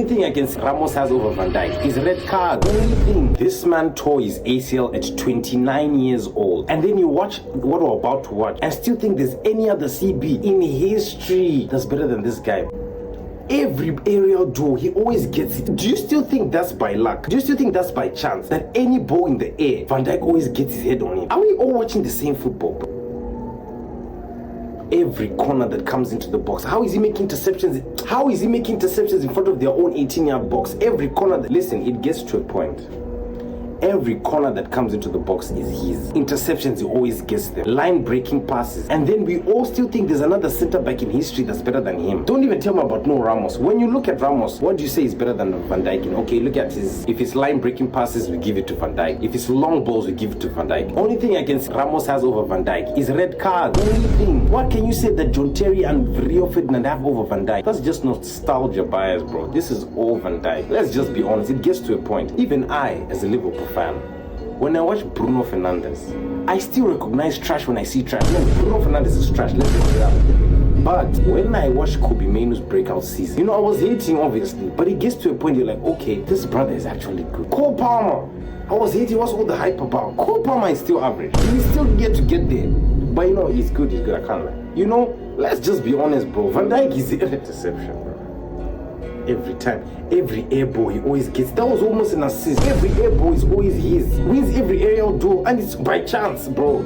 Only thing I can say Ramos has over Van Dijk is red card. Only thing. This man tore his ACL at 29 years old. And then you watch what we're about to watch and still think there's any other CB in history that's better than this guy. Every aerial duel, he always gets it. Do you still think that's by luck? Do you still think that's by chance? That any ball in the air, Van Dijk always gets his head on it? Are we all watching the same football? Every corner that comes into the box, how is he making interceptions? How is he making interceptions in front of their own 18-yard box? Every corner that, listen, it gets to a point. Every corner that comes into the box is his. Interceptions, he always gets them. Line-breaking passes. And then we all still think there's another centre-back in history that's better than him. Don't even tell me about no Ramos. When you look at Ramos, what do you say is better than Van Dijk? Okay, look at his... If it's line-breaking passes, we give it to Van Dijk. If it's long balls, we give it to Van Dijk. Only thing I can say Ramos has over Van Dijk is red card. Only thing. What can you say that John Terry and Rio Ferdinand have over Van Dijk? That's just nostalgia bias, bro. This is all Van Dijk. Let's just be honest. It gets to a point. Even I, as a Liverpool fan, when I watch Bruno Fernandes, I still recognize trash when I see trash. No, Bruno Fernandes is trash, let's get it out. But when I watch Kobe Mainoo's breakout season, I was hating obviously, but it gets to a point you're like, okay, this brother is actually good. Cole Palmer, I was hating, what's all the hype about? Cole Palmer is still average. He still get to get there. But he's good, I can't lie. Let's just be honest, bro. Van Dijk is an interception, bro. Every time, every air ball he always gets. That was almost an assist. Every air ball is always his. Wins every aerial duel, and it's by chance, bro.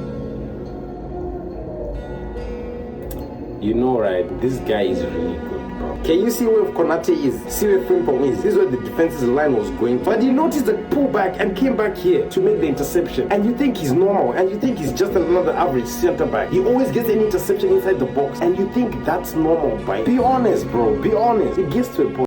Right? This guy is really good, bro. Can you see where Konate is? See where Frimpong is? This is where the defense's line was going. But you notice the pullback and came back here to make the interception. And you think he's normal, and you think he's just another average centre back. He always gets an interception inside the box, and you think that's normal, right? Be honest, bro. Be honest. It gets to a point.